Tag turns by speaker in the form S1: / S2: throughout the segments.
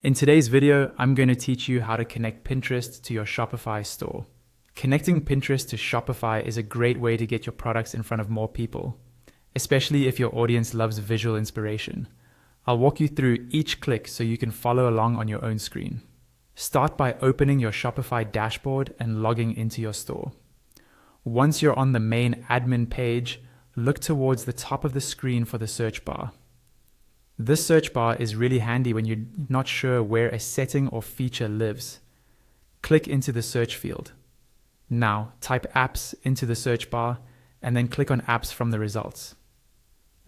S1: In today's video, I'm going to teach you how to connect Pinterest to your Shopify store. Connecting Pinterest to Shopify is a great way to get your products in front of more people, especially if your audience loves visual inspiration. I'll walk you through each click so you can follow along on your own screen. Start by opening your Shopify dashboard and logging into your store. Once you're on the main admin page, look towards the top of the screen for the search bar. This search bar is really handy when you're not sure where a setting or feature lives. Click into the search field. Now, type apps into the search bar and then click on apps from the results.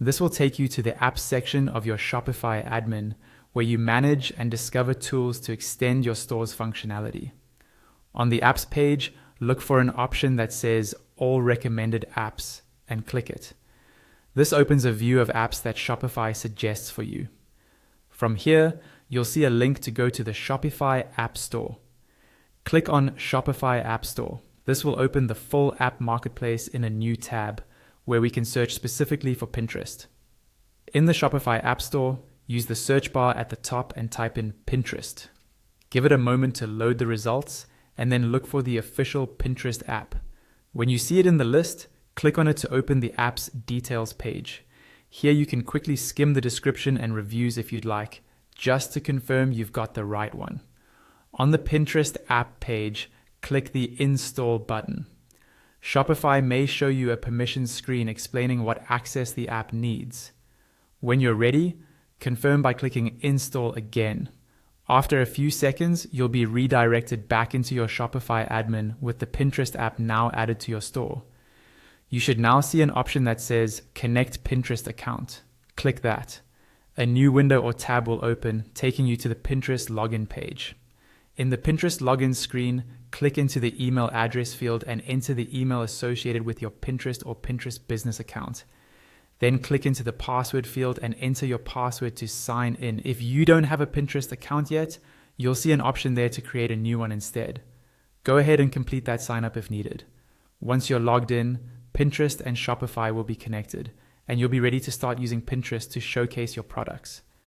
S1: This will take you to the apps section of your Shopify admin, where you manage and discover tools to extend your store's functionality. On the apps page, look for an option that says All Recommended Apps and click it. This opens a view of apps that Shopify suggests for you. From here, you'll see a link to go to the Shopify App Store. Click on Shopify App Store. This will open the full app marketplace in a new tab where we can search specifically for Pinterest. In the Shopify App Store, use the search bar at the top and type in Pinterest. Give it a moment to load the results and then look for the official Pinterest app. When you see it in the list, click on it to open the app's details page. Here you can quickly skim the description and reviews if you'd like, just to confirm you've got the right one. On the Pinterest app page, click the Install button. Shopify may show you a permissions screen explaining what access the app needs. When you're ready, confirm by clicking Install again. After a few seconds, you'll be redirected back into your Shopify admin with the Pinterest app now added to your store. You should now see an option that says Connect Pinterest Account. Click that. A new window or tab will open, taking you to the Pinterest login page. In the Pinterest login screen, click into the email address field and enter the email associated with your Pinterest or Pinterest business account. Then click into the password field and enter your password to sign in. If you don't have a Pinterest account yet, you'll see an option there to create a new one instead. Go ahead and complete that sign up if needed. Once you're logged in, Pinterest and Shopify will be connected, and you'll be ready to start using Pinterest to showcase your products.